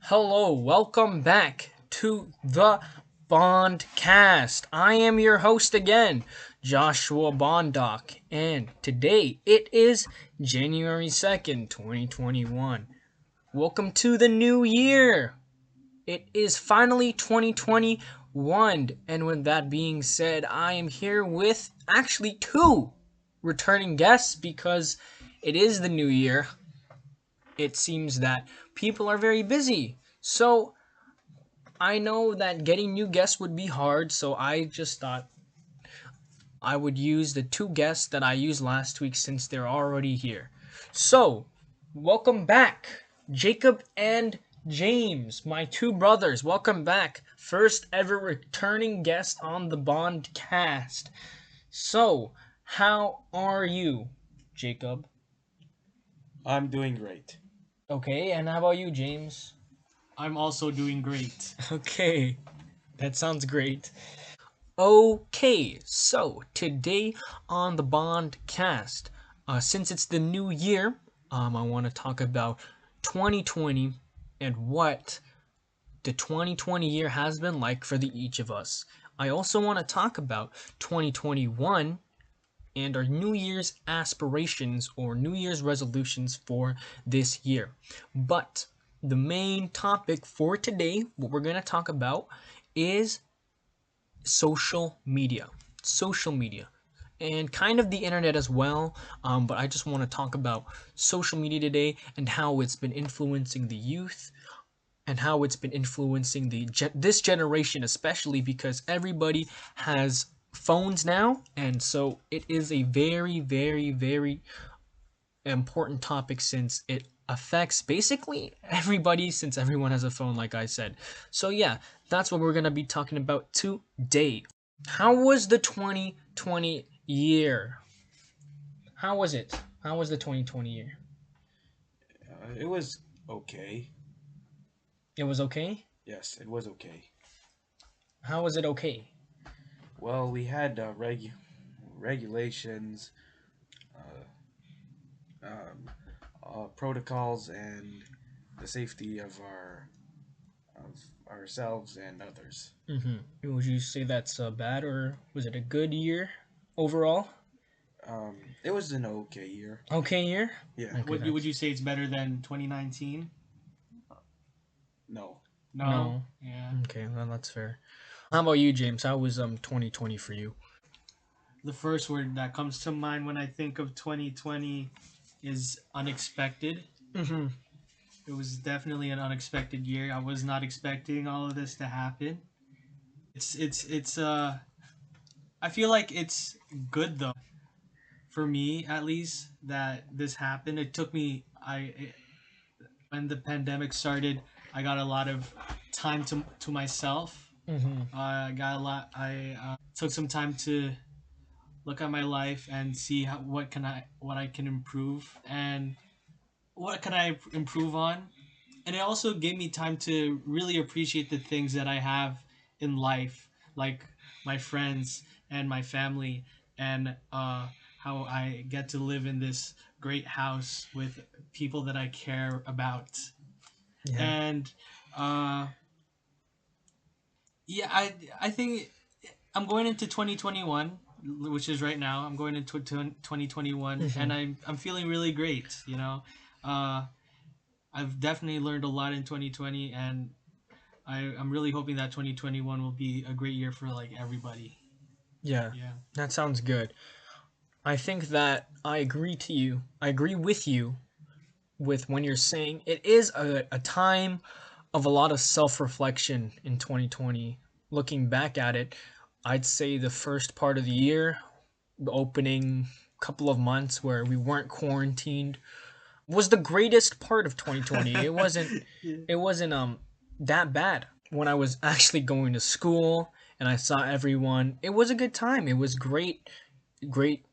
Hello, welcome back to the Bondcast. I am your host again, Joshua Bondoc, and today it is January 2nd, 2021. Welcome to the new year. It is finally 2021, and with that being said, I am here with actually two returning guests because it is the new year. It seems that people are very busy. So, I know that getting new guests would be hard, so I just thought I would use the two guests that I used last week since they're already here. So, welcome back, Jacob and James, my two brothers. Welcome back. First ever returning guest on the Bond cast. So, how are you, Jacob? I'm doing great. Okay, and how about you, James? I'm also doing great. Okay, that sounds great. Okay, so today on the Bond cast, since it's the new year, I want to talk about 2020 and what the 2020 year has been like for each of us. I also want to talk about 2021 and our New Year's aspirations or New Year's resolutions for this year. But the main topic for today, what we're going to talk about, is social media. Social media. And kind of the internet as well. But I just want to talk about social media today and how it's been influencing the youth and how it's been influencing this generation, especially because everybody has phones now, and so it is a very, very, very important topic since it affects basically everybody since everyone has a phone, like I said. So yeah, that's what we're going to be talking about today. How was the 2020 year? How was it? How was the 2020 year? It was okay. It was okay. Yes, it was okay. How was it okay? Well, we had regulations, um, protocols, and the safety of ourselves and others. Would you say that's bad, or was it a good year overall? It was an okay year. Okay year. Yeah. Okay, Would you that's say it's better than 2019? No. No. no. Yeah. Okay, well that's fair. How about you, James? How was 2020 for you? The first word that comes to mind when I think of 2020 is unexpected. Mm-hmm. It was definitely an unexpected year. I was not expecting all of this to happen. It's I feel like it's good though for me at least that this happened. It took me when the pandemic started, I got a lot of time to myself. Mm-hmm. I got a lot. I took some time to look at my life and see what I can improve and what can I improve on. And it also gave me time to really appreciate the things that I have in life, like my friends and my family, and how I get to live in this great house with people that I care about. Yeah. And uh, yeah, I think I'm going into 2021, which is right now. I'm going into 2021, Mm-hmm. and I'm feeling really great. Uh, I've definitely learned a lot in 2020, and I'm really hoping that 2021 will be a great year for like everybody. Yeah, Yeah. that sounds good. I think that I agree to you. I agree with you with when you're saying it is a time of a lot of self-reflection in 2020. Looking back at it, I'd say the first part of the year, the opening couple of months where we weren't quarantined, was the greatest part of 2020. It wasn't Yeah. it wasn't that bad. When I was actually going to school and I saw everyone, it was a good time. It was great, great,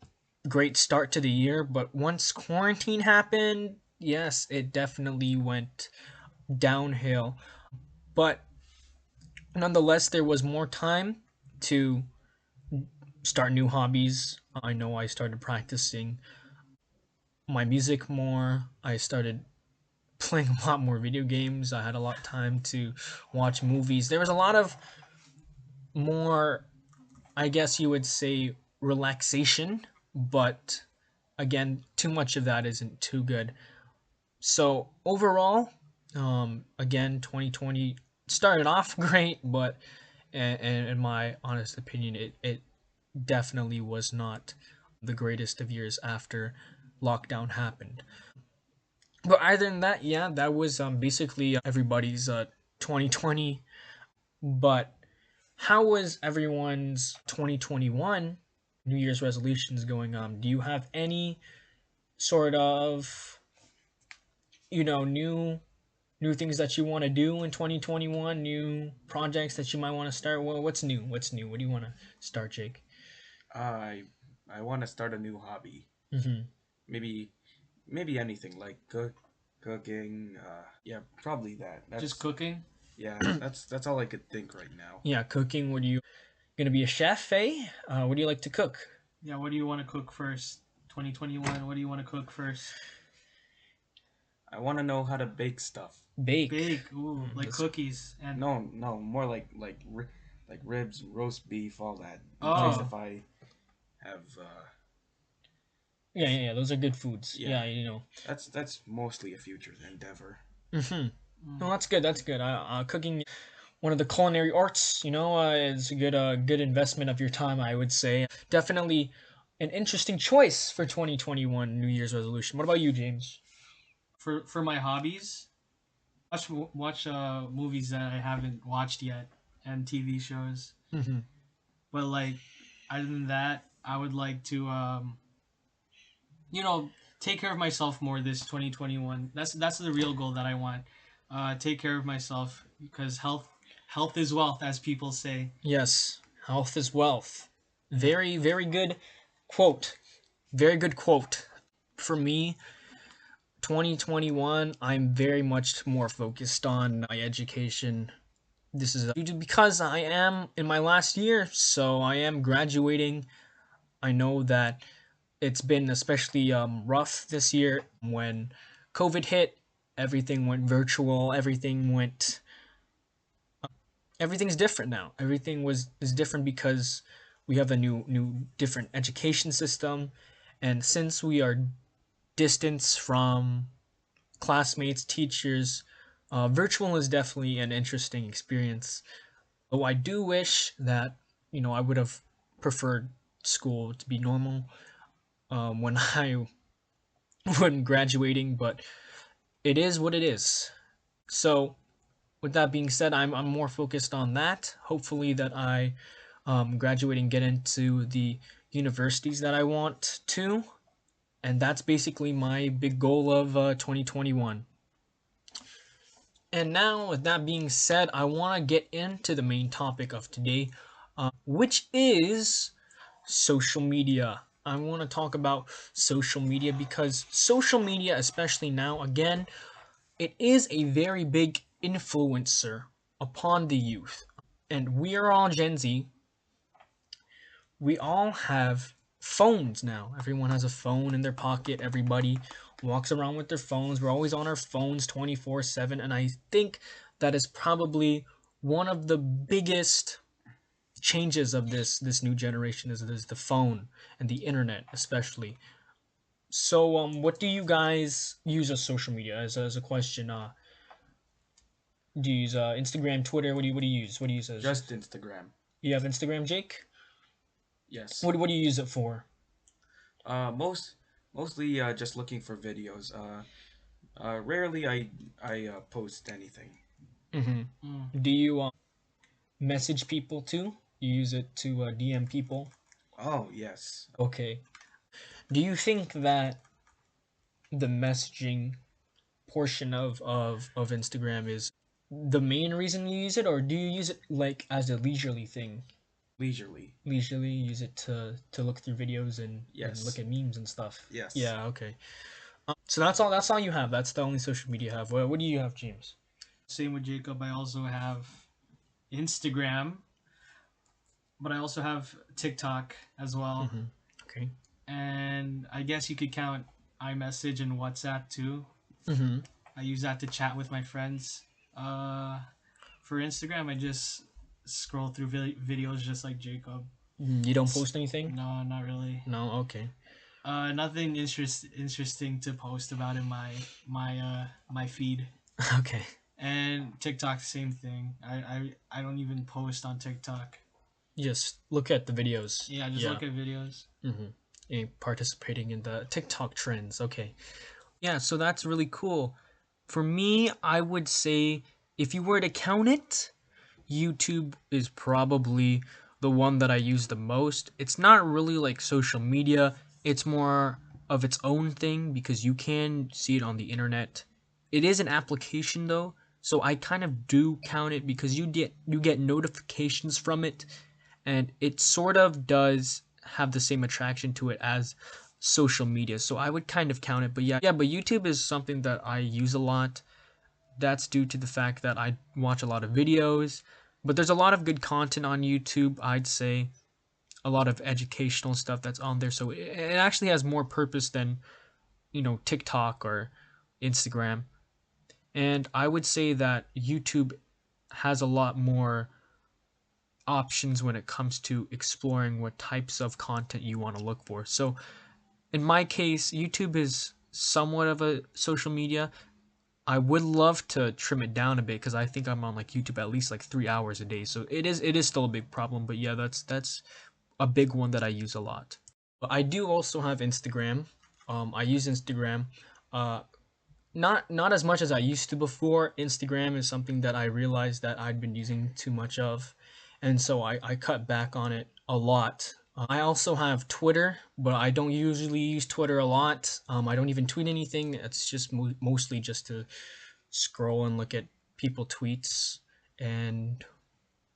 great start to the year. But once quarantine happened, yes, it definitely went downhill. But nonetheless, there was more time to start new hobbies. I know I started practicing my music more. I started playing a lot more video games. I had a lot of time to watch movies. There was a lot of more, I guess you would say, relaxation, but again, too much of that isn't too good. So overall, again, 2020 started off great, but in my honest opinion, it definitely was not the greatest of years after lockdown happened. But other than that, yeah, that was basically everybody's 2020. But how was everyone's 2021 New Year's resolutions going on? Do you have any sort of, new things that you want to do in 2021, new projects that you might want to start? Well, what's new? What's new? What do you want to start, Jake? I I want to start a new hobby. Mm-hmm. Maybe maybe anything like cooking. Yeah, probably that. Just That's cooking. yeah. That's all I could think right now. Yeah, cooking. What are you gonna be, a chef, eh? What do you like to cook? Yeah, what do you want to cook first? 2021. What do you want to cook first? I want to know how to bake stuff. Bake. Bake. Ooh, like That's cookies and No, no, more like ribs, roast beef, all that. In case oh, if I have Yeah, yeah, yeah. Those are good foods. yeah, Yeah, you know. that's mostly a future endeavor. Mm-hmm. No, mm. that's good. That's good. Cooking, one of the culinary arts. Is a good investment of your time. I would say definitely an interesting choice for 2021 New Year's resolution. What about you, James? For my hobbies, watch movies that I haven't watched yet and TV shows. Mm-hmm. But like, other than that, I would like to you know take care of myself more this 2021. That's the real goal that I want. Take care of myself because health is wealth, as people say. Yes, health is wealth. Yeah. Very, very good quote. Very good quote. For me, 2021, I'm very much more focused on my education. This is because I am in my last year, so I am graduating. I know that it's been especially rough this year when COVID hit. Everything went virtual. Everything's different now. Everything was is different because we have a new different education system, and since we are distance from classmates, teachers, virtual is definitely an interesting experience. Though I do wish that I would have preferred school to be normal when I when graduating, but it is what it is. So with that being said, I'm more focused on that. Hopefully that I graduate and get into the universities that I want to, and that's basically my big goal of 2021. And now, with that being said, I want to get into the main topic of today, which is social media. I want to talk about social media because social media, especially now, again, it is a very big influencer upon the youth. And we are all Gen Z. We all have phones now. Everyone has a phone in their pocket. Everybody walks around with their phones. We're always on our phones 24/7. And I think that is probably one of the biggest changes of this new generation is the phone and the internet especially. So what do you guys use as social media as a question? Do you use Instagram, Twitter? What do you use? What do you use as Just Instagram. you have Instagram, Jake? Yes. What do you use it for? Mostly just looking for videos. Rarely I post anything. Mm-hmm. Mm. Do you message people too? You use it to DM people? Oh yes. Okay. Do you think that the messaging portion of Instagram is the main reason you use it, or do you use it like as a leisurely thing? Leisurely. Leisurely, use it to look through videos and look Yes. at memes and stuff. Yes. Yeah, okay. So that's all you have. That's the only social media you have. What do you have, James? Same with Jacob. I also have Instagram, but I also have TikTok as well. Mm-hmm. Okay. And I guess you could count iMessage and WhatsApp too. Mm-hmm. I use that to chat with my friends. Uh, for Instagram, I just scroll through videos just like Jacob. You don't It's post anything? no, not really. No, okay. Nothing interesting to post about in my feed. Okay. And TikTok, same thing. I don't even post on TikTok. Just look at the videos. Yeah, I just Yeah. look at videos. Participating in the TikTok trends. Okay. Yeah, so that's really cool. For me, I would say if you were to count it, YouTube is probably the one that I use the most. It's not really like social media, it's more of its own thing because you can see it on the internet. It is an application though, so I kind of do count it because you get notifications from it, and it sort of does have the same attraction to it as social media. So I would kind of count it. But yeah, but YouTube is something that I use a lot. That's due to the fact that I watch a lot of videos, but there's a lot of good content on YouTube, I'd say. A lot of educational stuff that's on there. So it actually has more purpose than, TikTok or Instagram. And I would say that YouTube has a lot more options when it comes to exploring what types of content you want to look for. So in my case, YouTube is somewhat of a social media. I would love to trim it down a bit because I think I'm on like YouTube at least like 3 hours a day. So it is still a big problem. But yeah, that's a big one that I use a lot. But I do also have Instagram. I use Instagram. Uh, not as much as I used to before. Instagram is something that I realized that I'd been using too much of, and so I cut back on it a lot. I also have Twitter, but I don't usually use Twitter a lot. I don't even tweet anything. It's just mostly just to scroll and look at people tweets and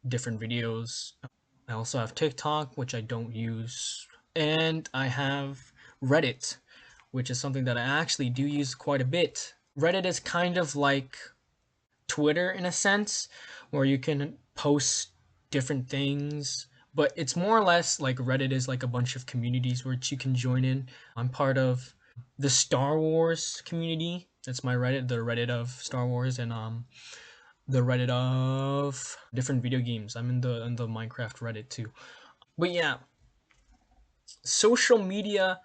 different videos. I also have TikTok, which I don't use, and I have Reddit, which is something that I actually do use quite a bit. Reddit is kind of like Twitter in a sense, where you can post different things, but it's more or less like Reddit is like a bunch of communities which you can join in. I'm part of the Star Wars community. That's my Reddit, the Reddit of Star Wars, and the Reddit of different video games. I'm in the Minecraft Reddit too. But yeah, social media,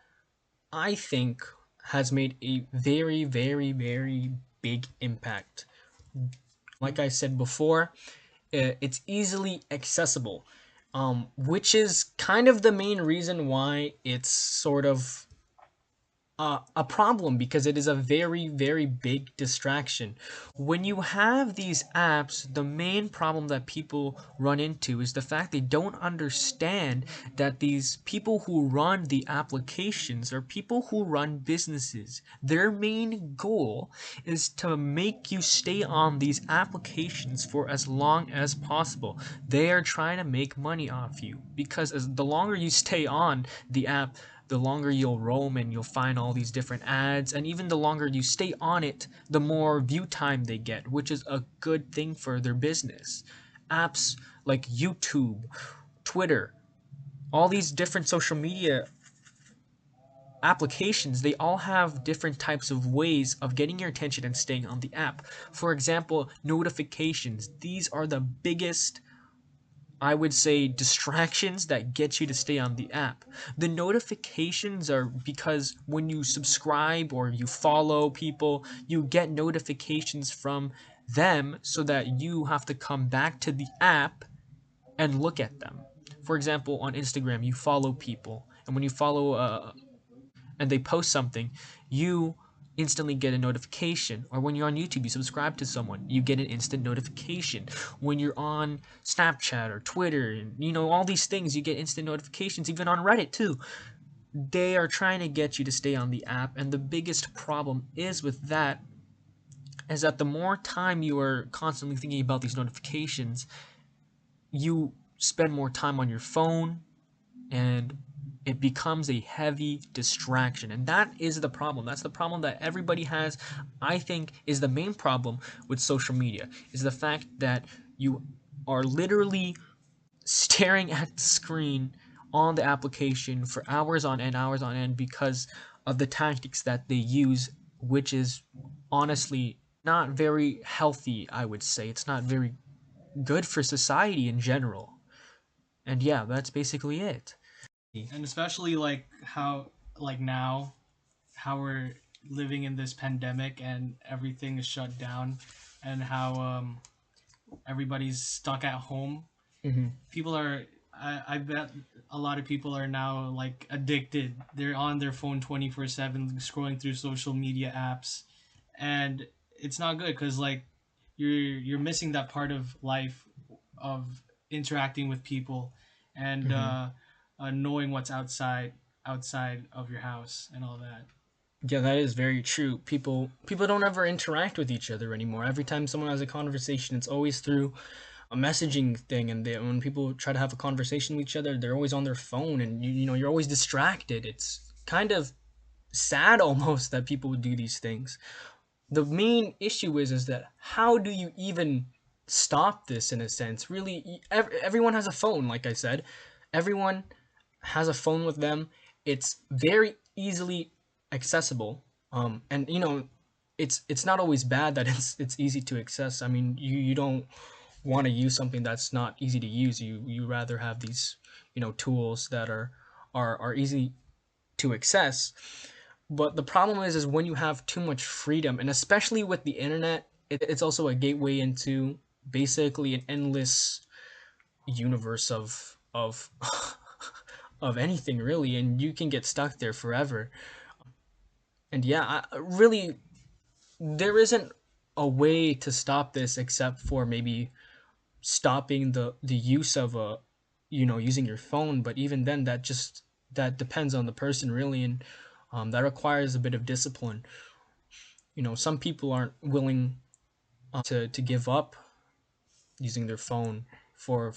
I think, has made a very, very, very big impact. Like I said before, it's easily accessible, which is kind of the main reason why it's sort of a problem because it is a very, very big distraction. When you have these apps, the main problem that people run into is the fact they don't understand that these people who run the applications are people who run businesses. Their main goal is to make you stay on these applications for as long as possible. They are trying to make money off you because the longer you stay on the app, the longer you'll roam and you'll find all these different ads, and even the longer you stay on it, the more view time they get, which is a good thing for their business. Apps like YouTube, Twitter, all these different social media applications, they all have different types of ways of getting your attention and staying on the app. For example, notifications. These are the biggest, I would say, distractions that get you to stay on the app. The notifications are because when you subscribe or you follow people, you get notifications from them so that you have to come back to the app and look at them. For example, on Instagram, you follow people, and when you follow and they post something, you instantly get a notification. Or when you're on YouTube, you subscribe to someone, you get an instant notification. When you're on Snapchat or Twitter, and all these things, you get instant notifications. Even on Reddit too, they are trying to get you to stay on the app. And the biggest problem is with that is that the more time you are constantly thinking about these notifications, you spend more time on your phone, and it becomes a heavy distraction. And that is the problem. That's the problem that everybody has. I think is the main problem with social media is the fact that you are literally staring at the screen on the application for hours on end because of the tactics that they use, which is honestly not very healthy, I would say. It's not very good for society in general. And yeah, that's basically it. And especially like how like now how we're living in this pandemic and everything is shut down, and how everybody's stuck at home. Hmm. People are I bet a lot of people are now like addicted. They're on their phone 24/7 scrolling through social media apps, and it's not good because like you're missing that part of life of interacting with people and Hmm. knowing what's outside of your house and all that. Yeah, that is very true. People don't ever interact with each other anymore. Every time someone has a conversation, it's always through a messaging thing, and when people try to have a conversation with each other, they're always on their phone, and you're always distracted. It's kind of sad almost that people would do these things. The main issue is that how do you even stop this in a sense? Really, everyone has a phone, like I said. Everyone has a phone with them. It's very easily accessible. And it's not always bad that it's easy to access. I mean, you don't want to use something that's not easy to use. You rather have these tools that are easy to access. But the problem is when you have too much freedom, and especially with the internet, it's also a gateway into basically an endless universe of of anything really, and you can get stuck there forever. And yeah, really, there isn't a way to stop this except for maybe stopping the use of a using your phone. But even then, that depends on the person really, and that requires a bit of discipline. Some people aren't willing to give up using their phone for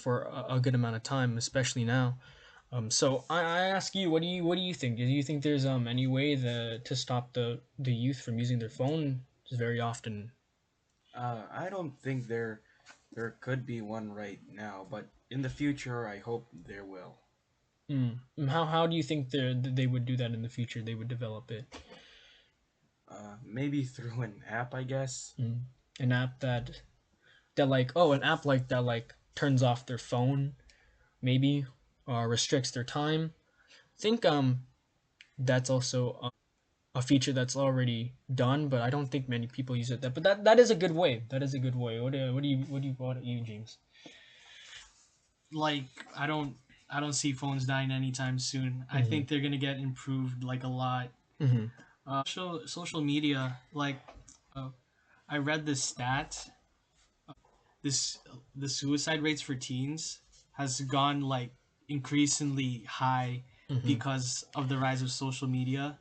a good amount of time, especially now. So I ask you, what do you think? Do you think there's any way to stop the youth from using their phone very often? I don't think there could be one right now, but in the future, I hope there will. How do you think they would do that in the future? They would develop it. Maybe through an app, I guess. Mm. An app that like an app like that like turns off their phone maybe, or restricts their time. I think that's also a feature that's already done, but I don't think many people use it. But that is a good way. That is a good way. What do you James? Like I don't see phones dying anytime soon. I Mm-hmm. think they're gonna get improved like a lot. Mm-hmm. Social media, like uh, I read this stat. This the suicide rates for teens has gone like increasingly high Mm-hmm. because of the rise of social media,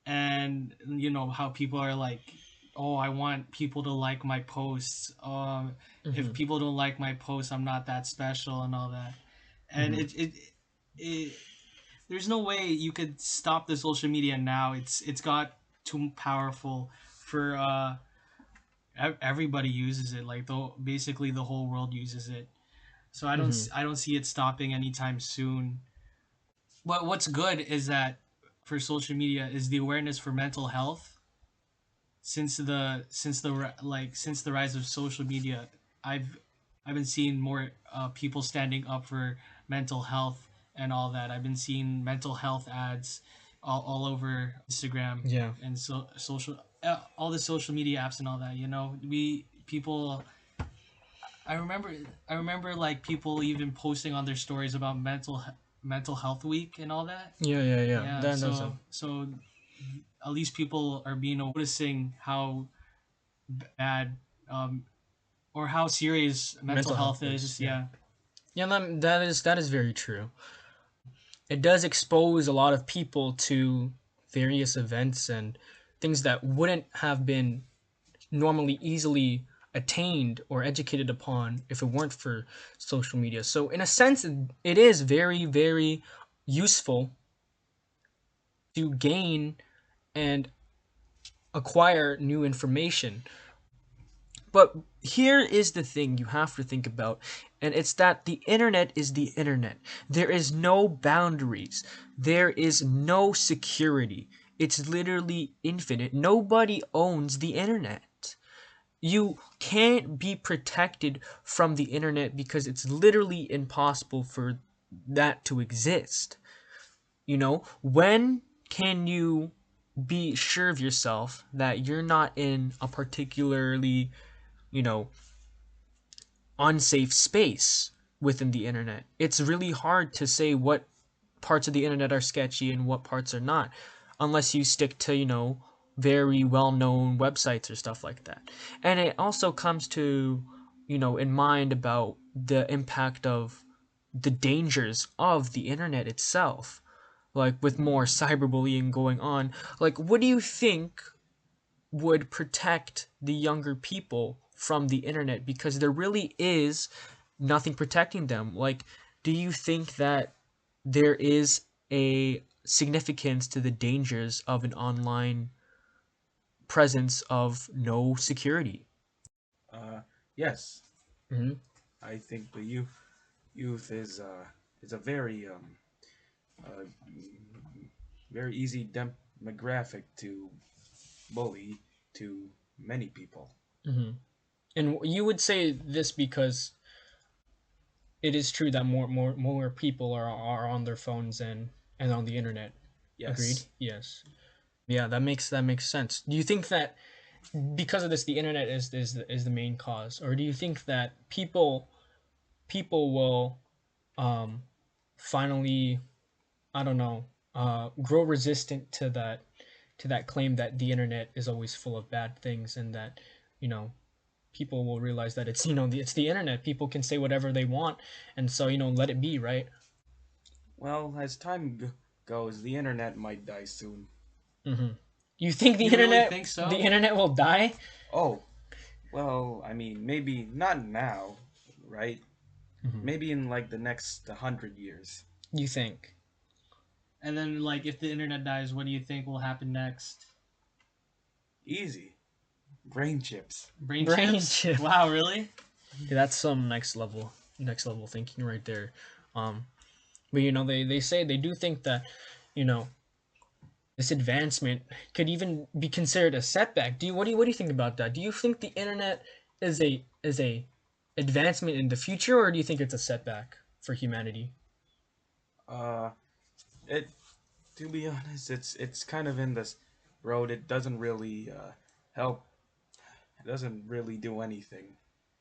and you know how people are like, oh, I want people to like my posts. If Mm-hmm. people don't like my posts, I'm not that special and all that. And Mm-hmm. it there's no way you could stop the social media now. It's got too powerful for everybody uses it. Like basically the whole world uses it. So Mm-hmm. I don't see it stopping anytime soon. But what's good is that for social media is the awareness for mental health. Since the rise of social media, I've I've been seeing more people standing up for mental health and all that. I've been seeing mental health ads all over Instagram Yeah. and social all the social media apps and all that. You know, we people. I remember I remember like people even posting on their stories about mental health week and all that. Yeah. Yeah. Yeah. Yeah, That knows that. so at least people are being noticing how bad or how serious mental Mental health health is. is. Yeah. Yeah, Yeah. That is very true. It does expose a lot of people to various events and things that wouldn't have been normally easily attained or educated upon if it weren't for social media. So in a sense, it is very, very useful to gain and acquire new information. But here is the thing you have to think about, and it's that the internet is the internet. There is no boundaries, there is no security. It's literally infinite. Nobody owns the internet. You can't be protected from the internet because it's literally impossible for that to exist. When can you be sure of yourself that you're not in a particularly, you know, unsafe space within the internet? It's really hard to say what parts of the internet are sketchy and what parts are not, unless you stick to, very well known websites or stuff like that. And it also comes to, in mind about the impact of the dangers of the internet itself. Like with more cyberbullying going on, like what do you think would protect the younger people from the internet? Because there really is nothing protecting them. Like, do you think that there is a significance to the dangers of an online presence of no security? Uh, yes, Hmm. I think the youth is a uh, very easy demographic to bully to many people. Hmm. And you would say this because it is true that more people are on their phones and on the internet. Agreed. Yes. Yes. Yeah, that makes sense. Do you think that because of this, the internet is the main cause, or do you think that people will um finally, I don't know, grow resistant to that claim that the internet is always full of bad things, and that you know people will realize that it's the internet. People can say whatever they want, and so let it be, right? Well, as goes, the internet might die soon. Hmm. You think the You really internet think the so? internet will die? Oh, well, I mean, maybe not now, right? Hmm. Maybe in like the next 100 years. You think? And then, like, if the internet dies, what do you think will happen next? Easy. Brain chips. Brain Brain chips? chip. Wow, really? Yeah, that's some next level thinking right there. But they say they do think that you know this advancement could even be considered a setback. What do you think about that? Do you think the internet is a advancement in the future, or do you think it's a setback for humanity? Uh, it to be honest, it's kind of in this road. It doesn't really help. It doesn't really do anything.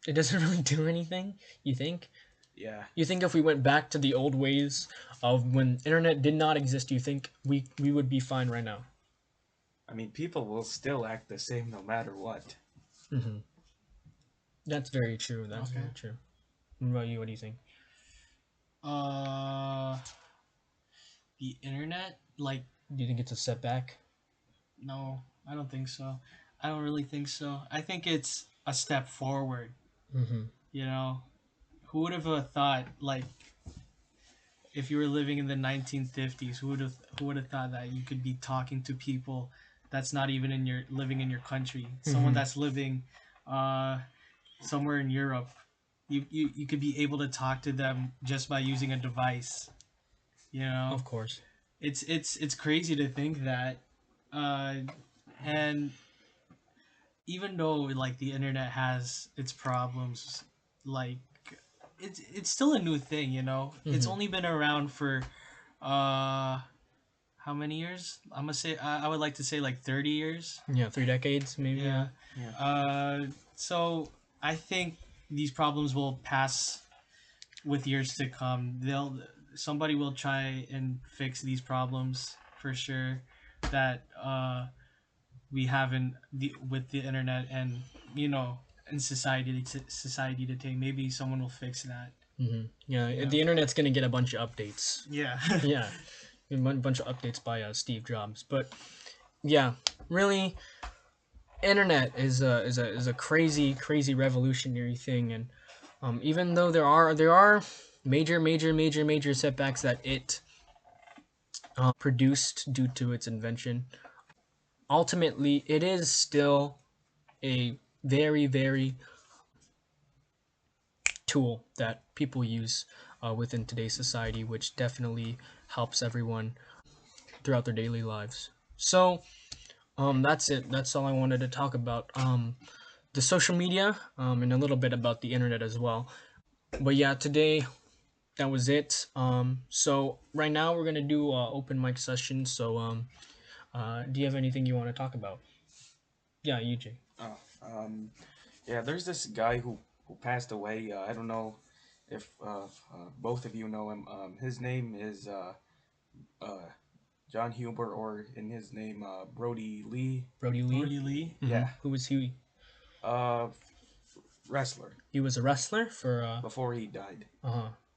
It doesn't really do anything. You think? Yeah. You think if we went back to the old ways of when internet did not exist, you think we would be fine right now? I mean, people will still act the same no matter what. Hmm. That's very true. That's Okay. very true. What about you? What do you think? Uh, the internet? Like, Do you think it's a setback? no, I don't think so. I don't really think so. I think it's a step forward. Hmm. You know, who would have thought, like, if you were living in the 1950s, who would have thought that you could be talking to people that's not even in your living in your country, someone Hmm. that's living uh, somewhere in Europe. You could be able to talk to them just by using a device. You know, Of course. it's crazy to think that, uh, and even though like the internet has its problems, like it's still a new thing. You know, it's Hmm. only been around for uh how many years? I'm gonna say I would like to say like 30 years. Yeah, 3 decades maybe. Yeah. Yeah. Yeah. So I think these problems will pass with years to come. They'll Somebody will try and fix these problems for sure that we have with the internet and in society today. Maybe someone will fix that. Yeah, Yeah. the internet's gonna get a bunch of updates. Yeah. Yeah, a bunch of updates by Steve Jobs. But yeah, really, internet is a crazy revolutionary thing, and even though there are major setbacks that it produced due to its invention, ultimately it is still a very tool that people use within today's society, which definitely helps everyone throughout their daily lives. So that's it. That's all I wanted to talk about. the social media, and a little bit about the internet as well. But yeah, today that was it. So right now we're gonna do open mic session. So do you have anything you want to talk about? Yeah, EJ. Oh, yeah. There's this guy who passed away. I don't know if both of you know him. His name is uh, John Huber, or in his name Brody Lee. Brody Lee. Brody Lee. Yeah, Who was he? uh, wrestler He was a wrestler before he died.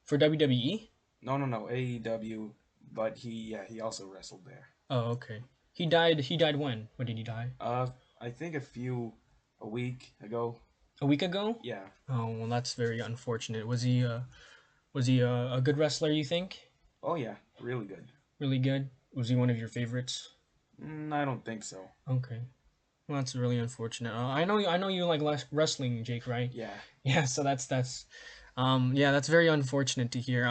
for WWE. No, no, no, AEW, but he also wrestled there. Oh, okay. He died. He died when? When did he die? Uh, I think a week ago. A week ago. Yeah. Oh well, that's very unfortunate. Was he a good wrestler? You think? Oh yeah, really good. Really good. Was he one of your favorites? I don't think so. Okay. Well, that's really unfortunate. I know you like wrestling, Jake, right? Yeah. Yeah. So yeah, that's very unfortunate to hear.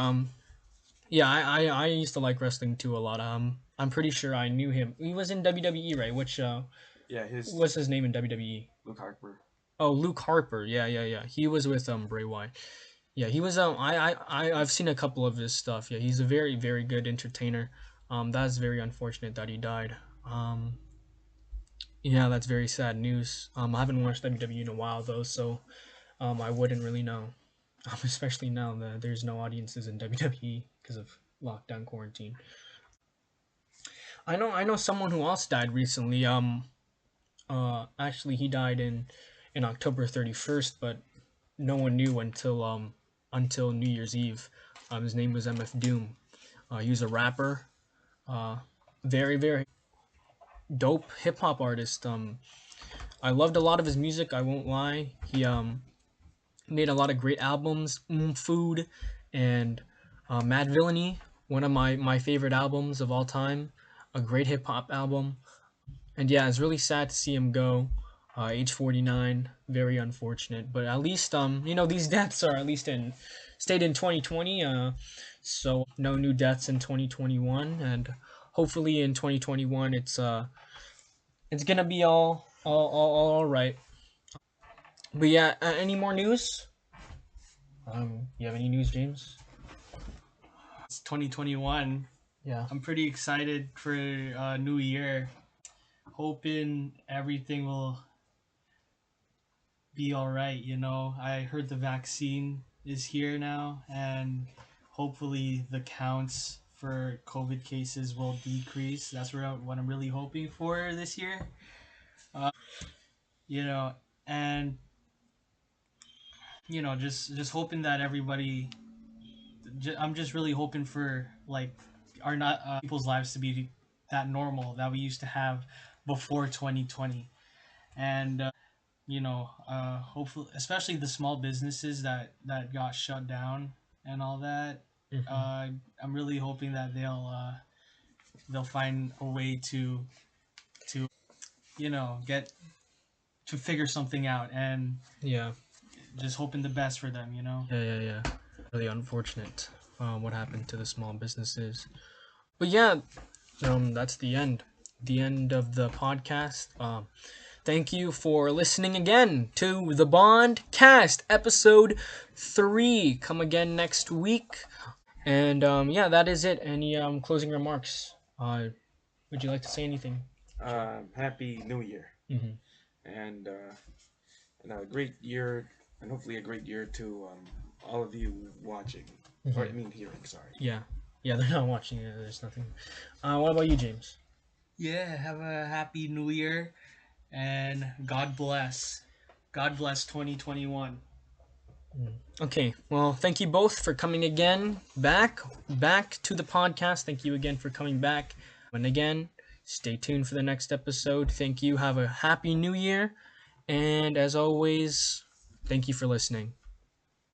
Yeah, I used to like wrestling too a lot. I'm pretty sure I knew him. He was in WWE, right? Which Yeah, his what's his name in WWE? Luke Harper. Oh, Luke Harper. Yeah, yeah, yeah. He was with Bray Wyatt. Yeah, he was. I've seen a couple of his stuff. Yeah, he's a very good entertainer. That's very unfortunate that he died. Yeah, that's very sad news. I haven't watched WWE in a while though, so I wouldn't really know. Especially now that there's no audiences in WWE because of lockdown quarantine. I know someone who else died recently. Actually, he died in October 31st, but no one knew until New Year's Eve. His name was MF Doom. He was a rapper. Very dope hip hop artist. I loved a lot of his music. I won't lie. He made a lot of great albums. Food and Mad Villainy, one of my favorite albums of all time. A great hip hop album. And yeah, it's really sad to see him go. Age 49, very unfortunate. But at least these deaths are at least in stayed in 2020. So no new deaths in 2021, and hopefully in 2021 it's gonna be all right. But yeah, any more news? You have any news, James? It's 2021. Yeah. I'm pretty excited for New Year. Hoping everything will be all right. I heard the vaccine is here now, and hopefully the counts for COVID cases will decrease. That's what I'm really hoping for this year. You know, and just hoping that everybody. I'm just really hoping for like our not people's lives to be that normal that we used to have before 2020, and hopefully, especially the small businesses that got shut down and all that. I'm really hoping that they'll find a way to get to figure something out, and Yeah. just hoping the best for them. Yeah. Really unfortunate what happened to the small businesses. But yeah, that's the end. The end of the podcast. Thank you for listening again to the Bondcast, episode 3. Come again next week. And yeah, that is it. Any closing remarks? Would you like to say anything? Happy New Year, Mm-hmm. and a great year, and hopefully a great year to all of you watching, or I Mm-hmm. mean hearing. Sorry. Yeah. Yeah, they're not watching it. There's nothing. What about you, James? Yeah, have a happy New Year, and God bless. God bless 2021. Okay, well, thank you both for coming again back to the podcast. Thank you again for coming back. And again, stay tuned for the next episode. Thank you. Have a happy new year. And as always, thank you for listening.